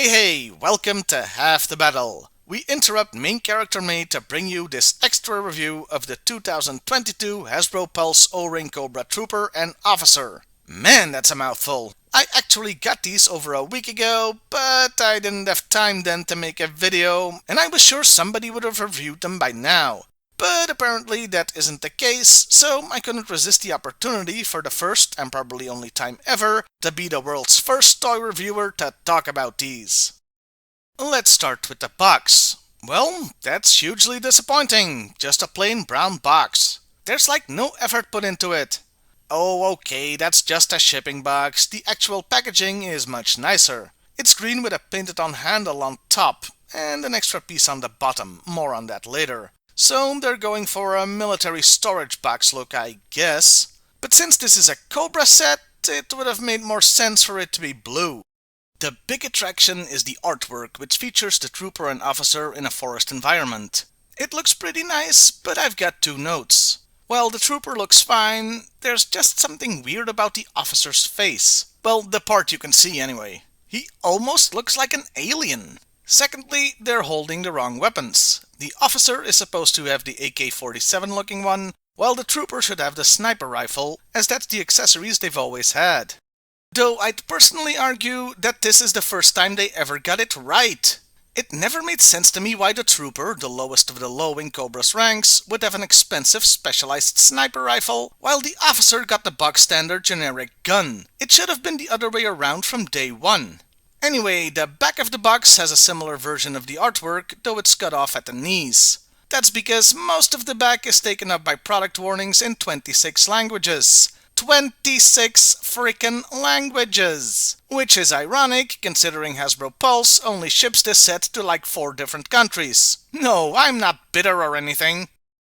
Hey, welcome to Half the Battle. We interrupt main character May to bring you this extra review of the 2022 Hasbro Pulse O-ring Cobra Trooper and Officer. Man, that's a mouthful. I actually got these over a week ago, but I didn't have time then to make a video, and I was sure somebody would have reviewed them by now. But apparently that isn't the case, so I couldn't resist the opportunity for the first and probably only time ever to be the world's first toy reviewer to talk about these. Let's start with the box. Well, that's hugely disappointing. Just a plain brown box. There's like no effort put into it. Oh, okay, that's just a shipping box. The actual packaging is much nicer. It's green with a painted on handle on top and an extra piece on the bottom. More on that later. So they're going for a military storage box look, I guess. But since this is a Cobra set, it would have made more sense for it to be blue. The big attraction is the artwork, which features the trooper and officer in a forest environment. It looks pretty nice, but I've got two notes. While the trooper looks fine, there's just something weird about the officer's face. Well, the part you can see anyway. He almost looks like an alien. Secondly, they're holding the wrong weapons. The officer is supposed to have the AK-47 looking one, while the trooper should have the sniper rifle, as that's the accessories they've always had. Though I'd personally argue that this is the first time they ever got it right. It never made sense to me why the trooper, the lowest of the low in Cobra's ranks, would have an expensive specialized sniper rifle, while the officer got the bog standard generic gun. It should have been the other way around from day one. Anyway, the back of the box has a similar version of the artwork, though it's cut off at the knees. That's because most of the back is taken up by product warnings in 26 languages. 26 frickin' languages! Which is ironic, considering Hasbro Pulse only ships this set to like 4 different countries. No, I'm not bitter or anything.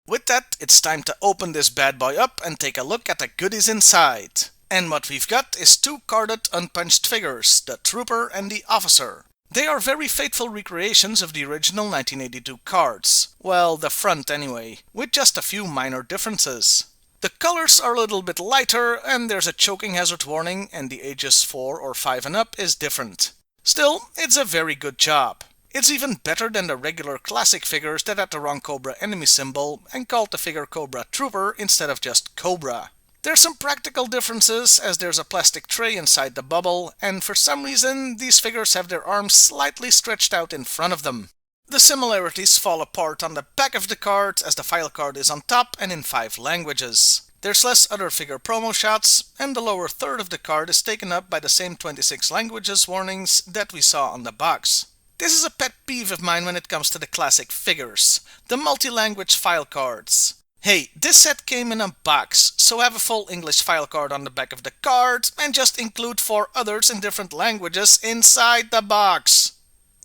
With that, it's time to open this bad boy up and take a look at the goodies inside. And what we've got is 2 carded unpunched figures, the trooper and the officer. They are very faithful recreations of the original 1982 cards. Well, the front anyway, with just a few minor differences. The colors are a little bit lighter, and there's a choking hazard warning, and the ages 4 or 5 and up is different. Still, it's a very good job. It's even better than the regular classic figures that had the wrong Cobra enemy symbol and called the figure Cobra Trooper instead of just Cobra. There's some practical differences, as there's a plastic tray inside the bubble, and for some reason these figures have their arms slightly stretched out in front of them. The similarities fall apart on the back of the card, as the file card is on top and in 5 languages. There's less other figure promo shots, and the lower third of the card is taken up by the same 26 languages warnings that we saw on the box. This is a pet peeve of mine when it comes to the classic figures, the multi-language file cards. Hey, this set came in a box, so have a full English file card on the back of the card, and just include 4 others in different languages inside the box.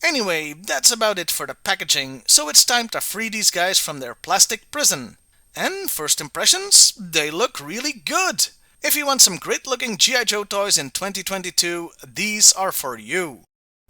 Anyway, that's about it for the packaging, so it's time to free these guys from their plastic prison. And first impressions? They look really good! If you want some great looking G.I.Joe toys in 2022, these are for you.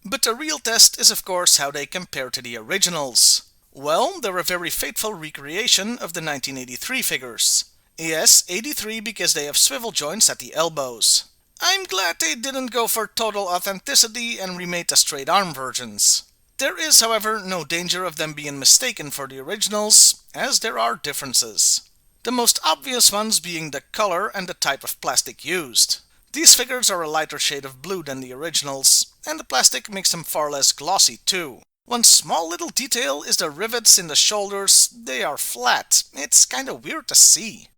But the real test is of course how they compare to the originals. Well, they're a very faithful recreation of the 1983 figures. Yes, 83 because they have swivel joints at the elbows. I'm glad they didn't go for total authenticity and remade the straight arm versions. There is, however, no danger of them being mistaken for the originals, as there are differences. The most obvious ones being the color and the type of plastic used. These figures are a lighter shade of blue than the originals, and the plastic makes them far less glossy too. One small little detail is the rivets in the shoulders. They are flat. It's kinda weird to see.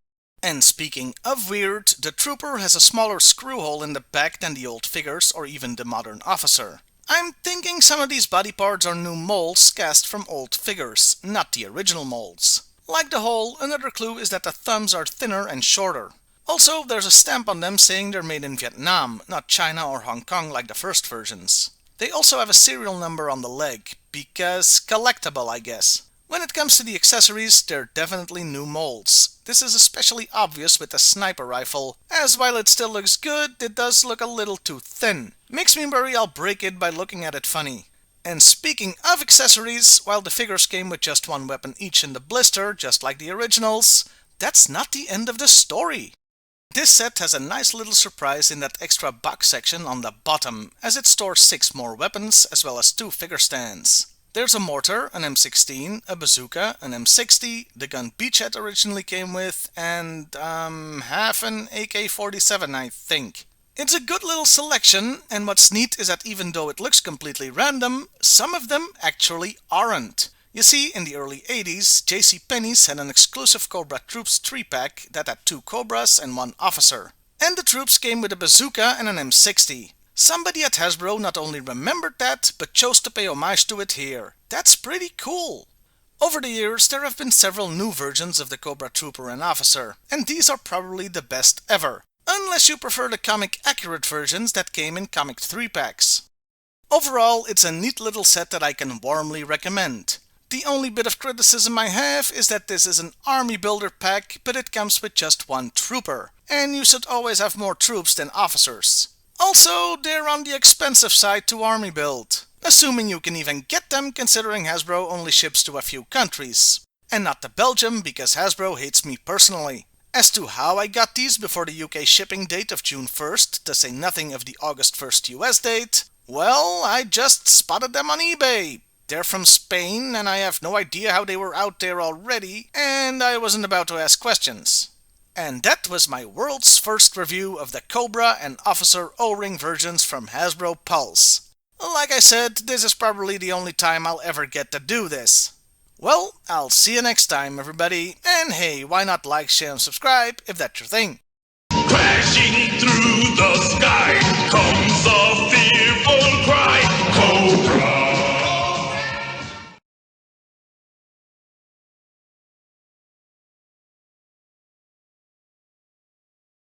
And speaking of weird, the trooper has a smaller screw hole in the back than the old figures or even the modern officer. I'm thinking some of these body parts are new molds cast from old figures, not the original molds. Like the hole, another clue is that the thumbs are thinner and shorter. Also, there's a stamp on them saying they're made in Vietnam, not China or Hong Kong like the first versions. They also have a serial number on the leg, because collectible, I guess. When it comes to the accessories, they're definitely new molds. This is especially obvious with the sniper rifle, as while it still looks good, it does look a little too thin. Makes me worry I'll break it by looking at it funny. And speaking of accessories, while the figures came with just 1 weapon each in the blister, just like the originals, that's not the end of the story. This set has a nice little surprise in that extra box section on the bottom, as it stores 6 more weapons as well as 2 figure stands. There's a mortar, an M16, a bazooka, an M60, the gun Beachhead originally came with, and half an AK-47 I think. It's a good little selection, and what's neat is that even though it looks completely random, some of them actually aren't. You see, in the early 80s, JCPenney's had an exclusive Cobra Troops 3-pack that had 2 Cobras and 1 officer. And the troops came with a bazooka and an M60. Somebody at Hasbro not only remembered that, but chose to pay homage to it here. That's pretty cool! Over the years, there have been several new versions of the Cobra Trooper and Officer, and these are probably the best ever. Unless you prefer the comic-accurate versions that came in comic 3-packs. Overall, it's a neat little set that I can warmly recommend. The only bit of criticism I have is that this is an army builder pack, but it comes with just 1 trooper, and you should always have more troops than officers. Also, they're on the expensive side to army build, assuming you can even get them considering Hasbro only ships to a few countries. And not to Belgium, because Hasbro hates me personally. As to how I got these before the UK shipping date of June 1st, to say nothing of the August 1st US date, well, I just spotted them on eBay. They're from Spain, and I have no idea how they were out there already, and I wasn't about to ask questions. And that was my world's first review of the Cobra and Officer O-ring versions from Hasbro Pulse. Like I said, this is probably the only time I'll ever get to do this. Well, I'll see you next time, everybody, and hey, why not like, share, and subscribe if that's your thing. Crashing through the sky comes a fearful cry, Cobra!